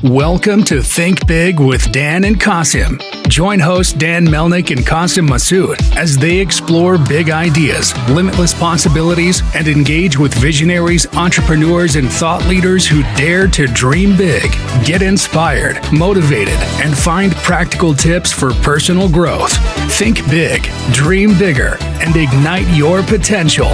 Welcome to Think Big with Dan and Qasim. Join hosts Dan Melnick and Qasim Masood as they explore big ideas, limitless possibilities, and engage with visionaries, entrepreneurs, and thought leaders who dare to dream big, get inspired, motivated, and find practical tips for personal growth. Think big, dream bigger, and ignite your potential.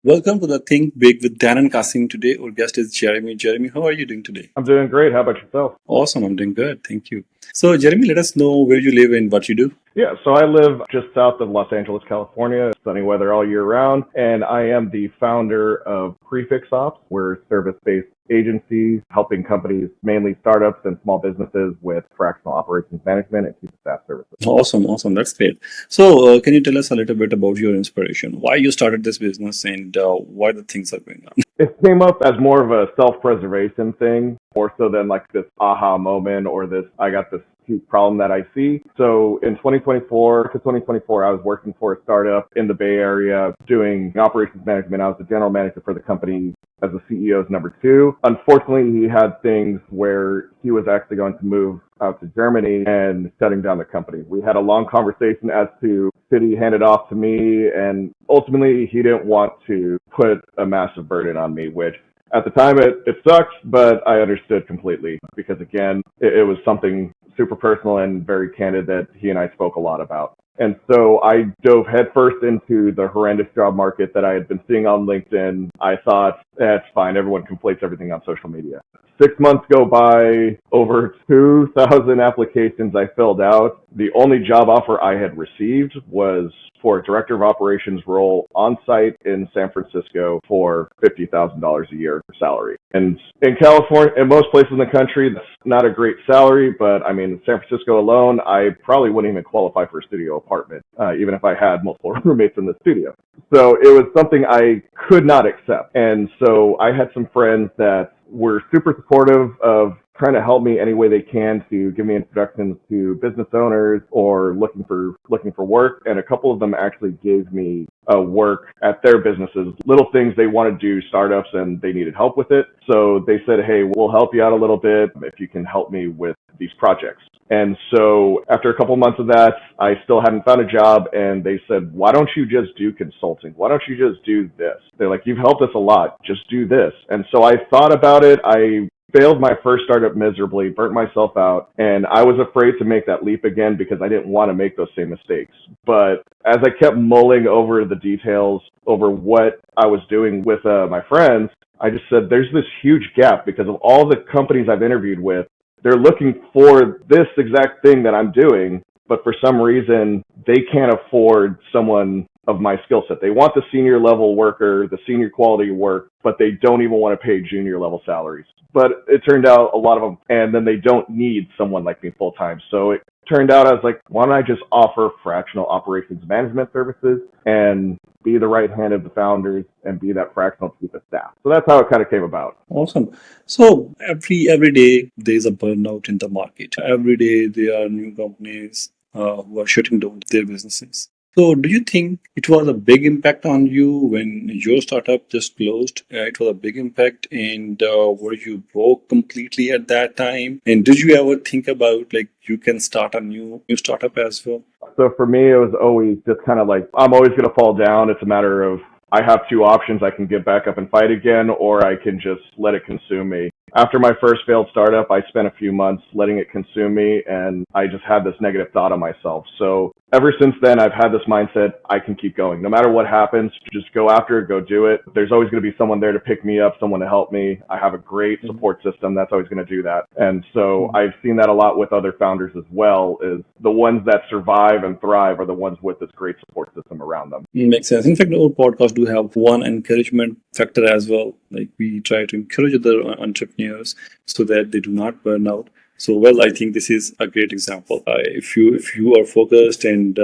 Welcome to the Think Big with Dan and Qasim. Today, our guest is Jeremy. Jeremy, how are you doing today? I'm doing great. How about yourself? Awesome. I'm doing good. Thank you. So, Jeremy, let us know where you live and what you do. Yeah, so I live just south of Los Angeles, California. It's sunny weather all year round, and I am the founder of PrefixOps. We're a service-based agency helping companies, mainly startups and small businesses, with fractional operations management and chief of staff services. Awesome. That's great. So, can you tell us a little bit about your inspiration? Why you started this business and why the things are going on? It came up as more of a self-preservation thing, more so than like this aha moment or this, I got this huge problem that I see. So in 2024, I was working for a startup in the Bay Area doing operations management. I was the general manager for the company as the CEO's number two. Unfortunately, he had things where he was actually going to move out to Germany and shutting down the company. We had a long conversation as to should he hand it off to me, and ultimately he didn't want to put a massive burden on me, which at the time it sucked, but I understood completely because again, it was something super personal and very candid that he and I spoke a lot about. And so I dove headfirst into the horrendous job market that I had been seeing on LinkedIn. I thought, that's fine, everyone completes everything on social media. 6 months go by, over 2,000 applications I filled out. The only job offer I had received was for a director of operations role on site in San Francisco for $50,000 a year salary. And in California, in most places in the country, that's not a great salary, but I mean, in San Francisco alone, I probably wouldn't even qualify for a studio apartment, even if I had multiple roommates in the studio. So it was something I could not accept. And so I had some friends that were super supportive of trying to help me any way they can to give me introductions to business owners or looking for work. And a couple of them actually gave me work at their businesses, little things they want to do, startups, and they needed help with it. So they said, hey, we'll help you out a little bit if you can help me with these projects. And so after a couple months of that, I still hadn't found a job, and they said, why don't you just do consulting? Why don't you just do this? They're like, you've helped us a lot. Just do this. And so I thought about it. I failed my first startup miserably, burnt myself out, and I was afraid to make that leap again because I didn't want to make those same mistakes. But as I kept mulling over the details, over what I was doing with my friends, I just said, there's this huge gap because of all the companies I've interviewed with. They're looking for this exact thing that I'm doing, but for some reason, they can't afford someone of my skill set. They want the senior level worker, the senior quality work, but they don't even want to pay junior level salaries. But it turned out a lot of them, and then they don't need someone like me full time. So it turned out I was like, why don't I just offer fractional operations management services and be the right hand of the founders and be that fractional chief of staff. So that's how it kind of came about. Awesome. So every day there is a burnout in the market. Every day there are new companies who are shutting down their businesses. So do you think it was a big impact on you when your startup just closed? It was a big impact, and were you broke completely at that time? And did you ever think about like you can start a new startup as well? So for me, it was always just kind of like, I'm always going to fall down. It's a matter of, I have two options. I can get back up and fight again, or I can just let it consume me. After my first failed startup, I spent a few months letting it consume me, and I just had this negative thought on myself. So ever since then, I've had this mindset, I can keep going. No matter what happens, just go after it, go do it. There's always going to be someone there to pick me up, someone to help me. I have a great support system that's always going to do that. And so I've seen that a lot with other founders as well, is the ones that survive and thrive are the ones with this great support system around them. Makes sense. In fact, our podcast do have one encouragement factor as well. Like we try to encourage other entrepreneurs so that they do not burn out. So, well, I think this is a great example. If you are focused and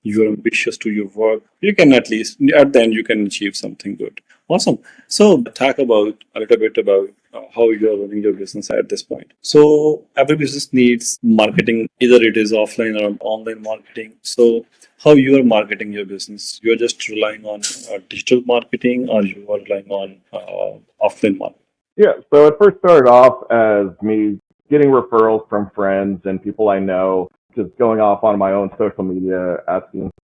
you are ambitious to your work, you can at least, at the end, you can achieve something good. Awesome. So talk about a little bit about how you are running your business at this point. So every business needs marketing, either it is offline or online marketing. So how you are marketing your business? You are just relying on digital marketing, or you are relying on offline marketing? Yeah, so it first started off as me getting referrals from friends and people I know, just going off on my own social media,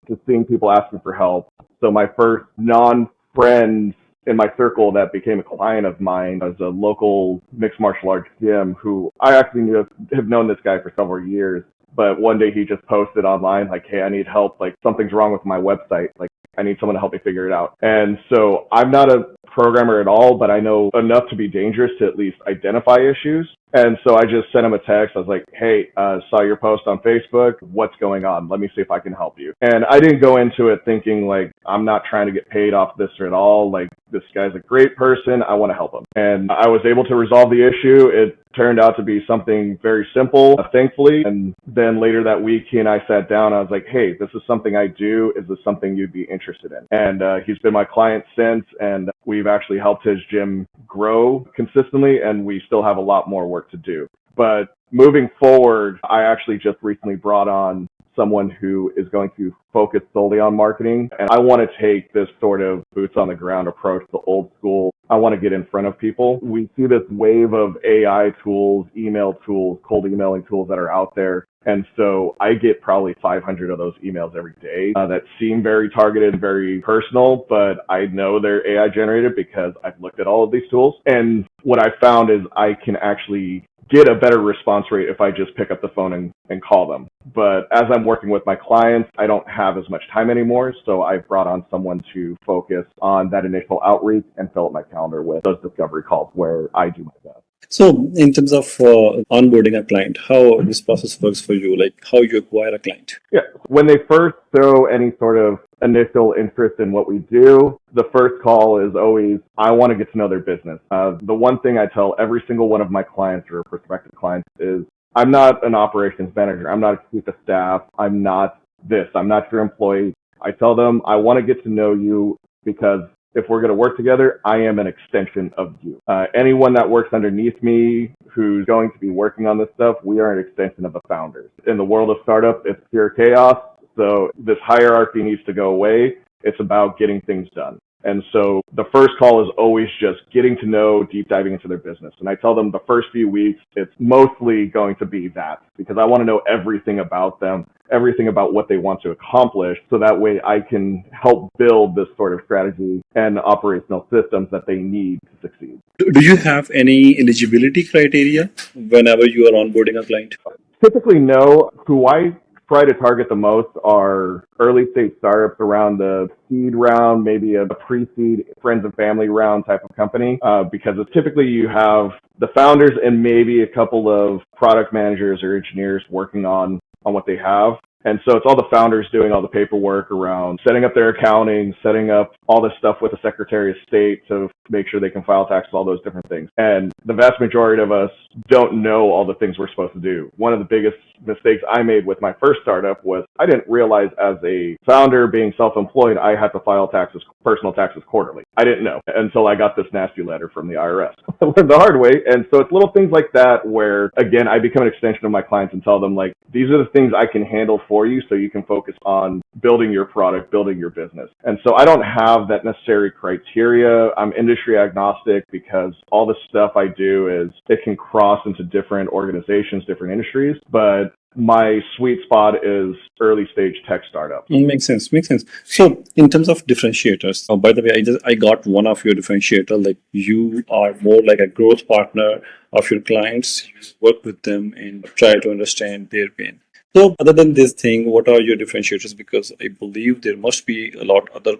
just seeing people asking for help. So my first non-friend in my circle that became a client of mine was a local mixed martial arts gym who I actually have known this guy for several years. But one day he just posted online like, hey, I need help. Like something's wrong with my website. Like I need someone to help me figure it out. And so I'm not a programmer at all, but I know enough to be dangerous to at least identify issues. And so I just sent him a text. I was like, hey, saw your post on Facebook. What's going on? Let me see if I can help you. And I didn't go into it thinking like, I'm not trying to get paid off this at all. Like, this guy's a great person. I want to help him. And I was able to resolve the issue. It turned out to be something very simple, thankfully. And then later that week, he and I sat down. I was like, hey, this is something I do. Is this something you'd be interested in? And he's been my client since, and we've actually helped his gym grow consistently, and we still have a lot more work to do. But moving forward, I actually just recently brought on someone who is going to focus solely on marketing. And I want to take this sort of boots on the ground approach, the old school. I want to get in front of people. We see this wave of AI tools, email tools, cold emailing tools that are out there. And so I get probably 500 of those emails every day that seem very targeted, very personal, but I know they're AI generated because I've looked at all of these tools. And what I found is I can actually get a better response rate if I just pick up the phone and call them. But as I'm working with my clients, I don't have as much time anymore. So I've brought on someone to focus on that initial outreach and fill up my calendar with those discovery calls where I do my best. So in terms of onboarding a client, how this process works for you, like how you acquire a client? Yeah, when they first show any sort of initial interest in what we do, the first call is always, I want to get to know their business. The one thing I tell every single one of my clients or prospective clients is, I'm not an operations manager. I'm not a chief of staff. I'm not this. I'm not your employee. I tell them, I want to get to know you because if we're going to work together, I am an extension of you. Anyone that works underneath me who's going to be working on this stuff, we are an extension of the founders. In the world of startup, it's pure chaos. So this hierarchy needs to go away. It's about getting things done. And so the first call is always just getting to know, deep diving into their business. And I tell them the first few weeks, it's mostly going to be that because I want to know everything about them, everything about what they want to accomplish. So that way I can help build this sort of strategy and operational systems that they need to succeed. Do you have any eligibility criteria whenever you are onboarding a client? Typically, no. Who I try to target the most are early stage startups around the seed round, maybe a pre-seed friends and family round type of company, because it's typically you have the founders and maybe a couple of product managers or engineers working on what they have. And so it's all the founders doing all the paperwork around setting up their accounting, setting up all this stuff with the Secretary of State to make sure they can file taxes, all those different things. And the vast majority of us don't know all the things we're supposed to do. One of the biggest mistakes I made with my first startup was I didn't realize as a founder being self-employed, I had to file taxes, personal taxes quarterly. I didn't know until I got this nasty letter from the IRS. I learned the hard way. And so it's little things like that where, again, I become an extension of my clients and tell them, like, these are the things I can handle for you so you can focus on building your product, building your business. And so I don't have that necessary criteria. I'm industry agnostic because all the stuff I do is it can cross into different organizations, different industries, but my sweet spot is early stage tech startup. Makes sense. Makes sense. So, in terms of differentiators, by the way, I got one of your differentiator. Like you are more like a growth partner of your clients. You work with them and try to understand their pain. So, other than this thing, what are your differentiators? Because I believe there must be a lot other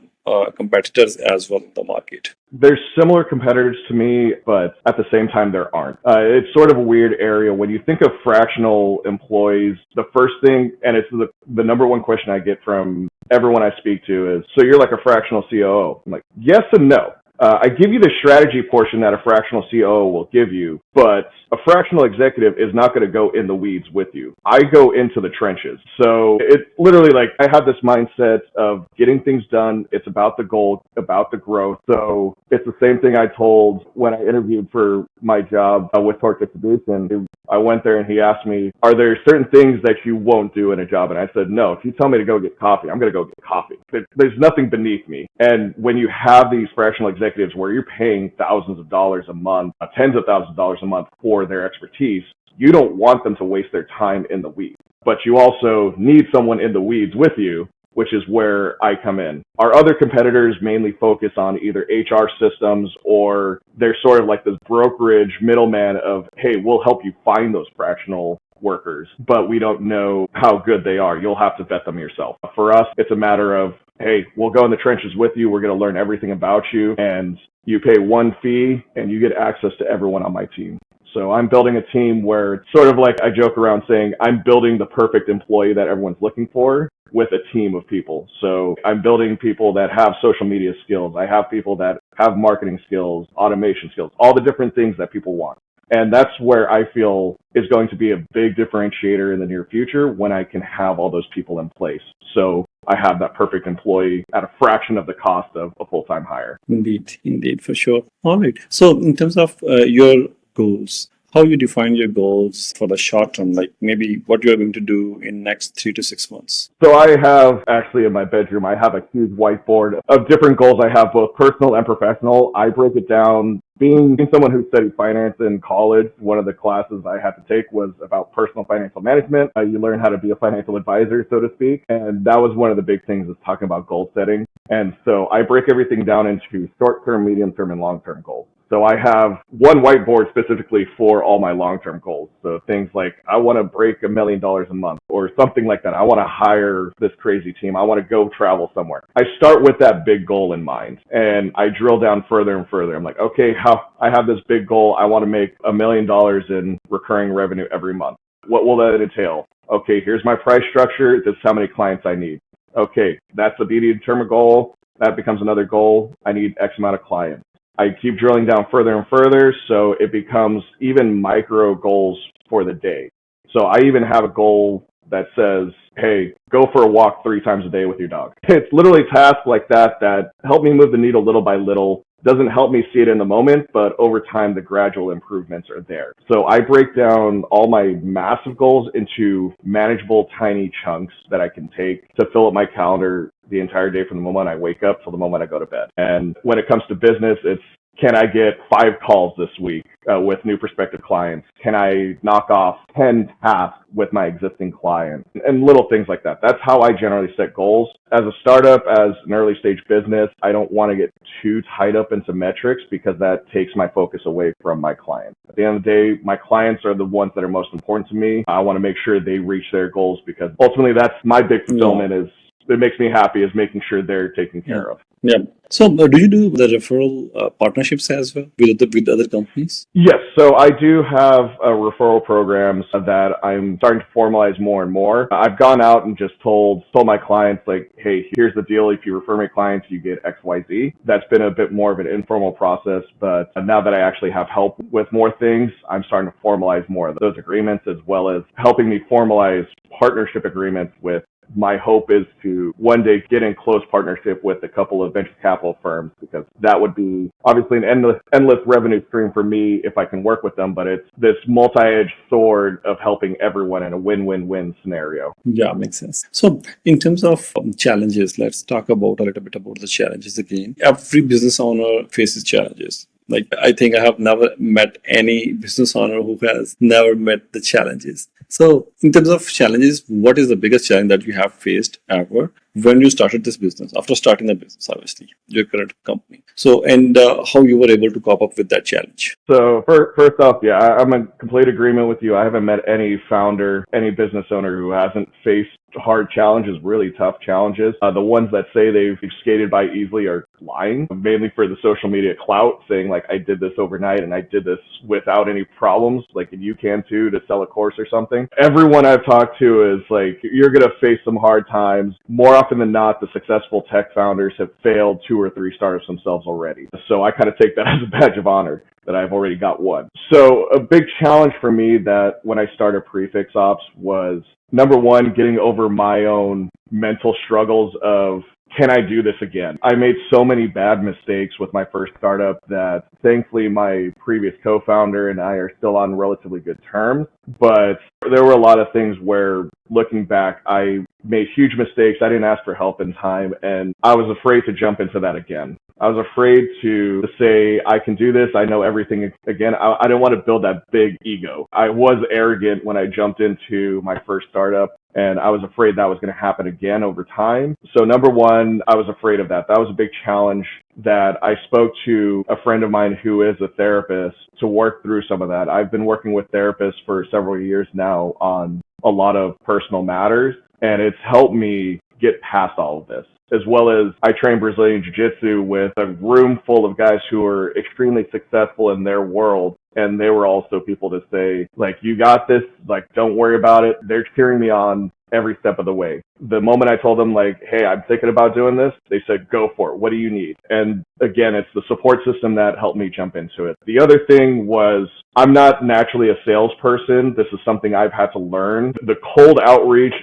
competitors as well in the market. There's similar competitors to me, but at the same time, there aren't. It's sort of a weird area. When you think of fractional employees, the first thing, and it's the number one question I get from everyone I speak to is, so you're like a fractional COO? I'm like, yes and no. I give you the strategy portion that a fractional COO will give you, but a fractional executive is not going to go in the weeds with you. I go into the trenches. So it's literally like I have this mindset of getting things done. It's about the goal, about the growth. So it's the same thing I told when I interviewed for my job with Torque Distribution. I went there and he asked me, are there certain things that you won't do in a job? And I said, no, if you tell me to go get coffee, I'm going to go get coffee. There's nothing beneath me. And when you have these fractional executives where you're paying thousands of dollars a month, tens of thousands of dollars a month for their expertise, you don't want them to waste their time in the weeds. But you also need someone in the weeds with you, which is where I come in. Our other competitors mainly focus on either HR systems or they're sort of like this brokerage middleman of, hey, we'll help you find those fractional workers, but we don't know how good they are. You'll have to vet them yourself. For us, it's a matter of, hey, we'll go in the trenches with you. We're going to learn everything about you, and you pay one fee and you get access to everyone on my team. So I'm building a team where it's sort of like I joke around saying I'm building the perfect employee that everyone's looking for with a team of people. So I'm building people that have social media skills. I have people that have marketing skills, automation skills, all the different things that people want. And that's where I feel is going to be a big differentiator in the near future when I can have all those people in place. So I have that perfect employee at a fraction of the cost of a full-time hire. Indeed, for sure. All right. So in terms of your goals, how you define your goals for the short term, like maybe what you're going to do in next 3 to 6 months? So I have actually in my bedroom, I have a huge whiteboard of different goals I have, both personal and professional. I break it down. Being someone who studied finance in college, one of the classes I had to take was about personal financial management. You learn how to be a financial advisor, so to speak. And that was one of the big things is talking about goal setting. And so I break everything down into short-term, medium-term, and long-term goals. So I have one whiteboard specifically for all my long-term goals. So things like I want to break $1 million a month or something like that. I want to hire this crazy team. I want to go travel somewhere. I start with that big goal in mind and I drill down further and further. I'm like, okay, I have this big goal. I want to make $1 million in recurring revenue every month. What will that entail? Okay, here's my price structure. This is how many clients I need. Okay, that's a determined goal. That becomes another goal. I need X amount of clients. I keep drilling down further and further, so it becomes even micro goals for the day. So I even have a goal that says, hey, go for a walk 3 times a day with your dog. It's literally tasks like that that help me move the needle little by little. Doesn't help me see it in the moment, but over time, the gradual improvements are there. So I break down all my massive goals into manageable, tiny chunks that I can take to fill up my calendar the entire day from the moment I wake up till the moment I go to bed. And when it comes to business, it's, can I get 5 calls this week with new prospective clients? Can I knock off 10 tasks with my existing clients? And little things like that. That's how I generally set goals. As a startup, as an early stage business, I don't want to get too tied up into metrics because that takes my focus away from my clients. At the end of the day, my clients are the ones that are most important to me. I want to make sure they reach their goals because ultimately that's my big fulfillment is it makes me happy is making sure they're taken care of. Yeah. So do you do the referral partnerships as well with other companies? Yes. So I do have referral programs that I'm starting to formalize more and more. I've gone out and just told my clients like, hey, here's the deal. If you refer my clients, you get X, Y, Z. That's been a bit more of an informal process. But now that I actually have help with more things, I'm starting to formalize more of those agreements as well as helping me formalize partnership agreements with. My hope is to one day get in close partnership with a couple of venture capital firms because that would be obviously an endless revenue stream for me if I can work with them, but it's this multi-edged sword of helping everyone in a win-win-win scenario. Yeah, makes sense. So in terms of challenges, let's talk about a little bit about the challenges again. Every business owner faces challenges. Like, I think I have never met any business owner who has never met the challenges. So in terms of challenges, what is the biggest challenge that you have faced ever when you started this business, after starting the business, obviously, your current company? So, and how you were able to cope up with that challenge? So first off, yeah, I'm in complete agreement with you. I haven't met any founder, any business owner who hasn't faced hard challenges, really tough challenges. The ones that say they've skated by easily are lying, mainly for the social media clout, saying like, I did this overnight and I did this without any problems, like you can too, to sell a course or something. Everyone I've talked to is like, you're going to face some hard times. More often than not, the successful tech founders have failed 2 or 3 startups themselves already. So I kind of take that as a badge of honor that I've already got one. So a big challenge for me that when I started PrefixOps was, number one, getting over my own mental struggles of, can I do this again? I made so many bad mistakes with my first startup that thankfully my previous co-founder and I are still on relatively good terms. But there were a lot of things where, looking back, I made huge mistakes. I didn't ask for help in time, and I was afraid to jump into that again. I was afraid to say, I can do this. I know everything again. I didn't want to build that big ego. I was arrogant when I jumped into my first startup, and I was afraid that was going to happen again over time. So number one, I was afraid of that. That was a big challenge that I spoke to a friend of mine who is a therapist to work through some of that. I've been working with therapists for several years now on a lot of personal matters, and it's helped me get past all of this. As well as I train Brazilian Jiu-Jitsu with a room full of guys who are extremely successful in their world. And they were also people to say, like, you got this, like, don't worry about it. They're cheering me on every step of the way. The moment I told them, like, hey, I'm thinking about doing this, they said, go for it. What do you need? And again, it's the support system that helped me jump into it. The other thing was, I'm not naturally a salesperson. This is something I've had to learn. The cold outreach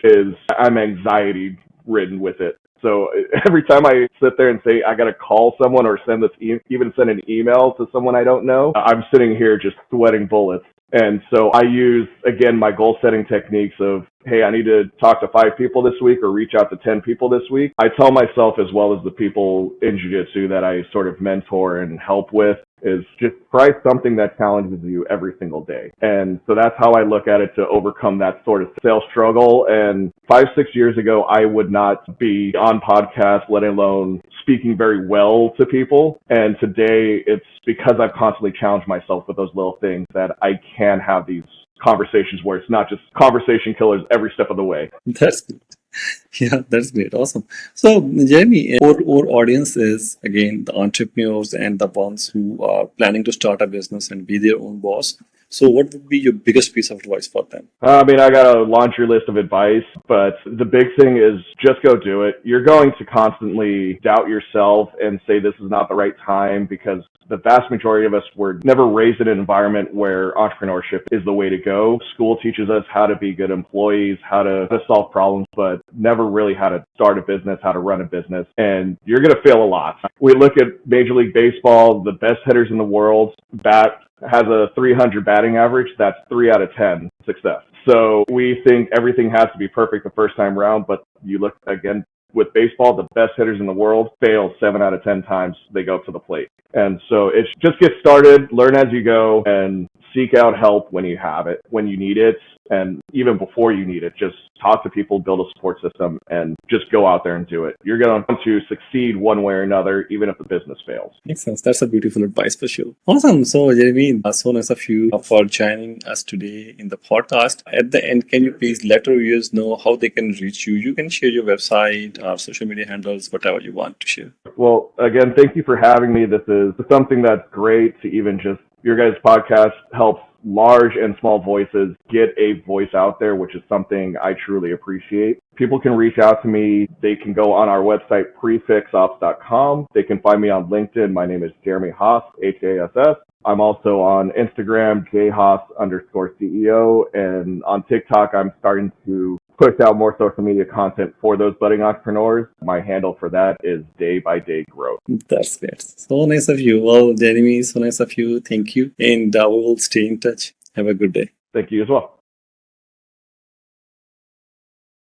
I'm anxiety ridden with it. So every time I sit there and say, I got to call someone or even send an email to someone I don't know, I'm sitting here just sweating bullets. And so I use, again, my goal setting techniques of, hey, I need to talk to 5 people this week or reach out to 10 people this week. I tell myself, as well as the people in jiu-jitsu that I sort of mentor and help with, is just try something that challenges you every single day. And so that's how I look at it to overcome that sort of sales struggle. And 5-6 years ago, I would not be on podcasts, let alone speaking very well to people. And today it's because I've constantly challenged myself with those little things that I can have these conversations where it's not just conversation killers every step of the way. That's good. Yeah, that's great. Awesome. So, Jeremy, our audience is, again, the entrepreneurs and the ones who are planning to start a business and be their own boss. So what would be your biggest piece of advice for them? I got a laundry list of advice, but the big thing is just go do it. You're going to constantly doubt yourself and say this is not the right time, because the vast majority of us were never raised in an environment where entrepreneurship is the way to go. School teaches us how to be good employees, how to solve problems, but never really how to start a business, how to run a business. And you're going to fail a lot. We look at Major League Baseball, the best hitters in the world, has a 300 batting average. That's 3 out of 10 success. So we think everything has to be perfect the first time around, but you look again with baseball, the best hitters in the world fail 7 out of 10 times they go up to the plate. And so it's just get started, learn as you go, and seek out help when you have it, when you need it, and even before you need it. Just talk to people, build a support system, and just go out there and do it. You're going to succeed one way or another, even if the business fails. Makes sense. That's a beautiful advice for sure. Awesome. So, Jeremy, so nice of you for joining us today in the podcast. At the end, can you please let our viewers know how they can reach you? You can share your website, social media handles, whatever you want to share. Well, again, thank you for having me. This is something that's great to even just, your guys' podcast helps large and small voices get a voice out there, which is something I truly appreciate. People can reach out to me. They can go on our website, PrefixOps.com. They can find me on LinkedIn. My name is Jeremy Haas, Hass. I'm also on Instagram, jhaas_CEO, and on TikTok, I'm starting to push out more social media content for those budding entrepreneurs. My handle for that is Day by Day Growth. That's great. So nice of you. Well, Jeremy, so nice of you. Thank you. And we will stay in touch. Have a good day. Thank you as well.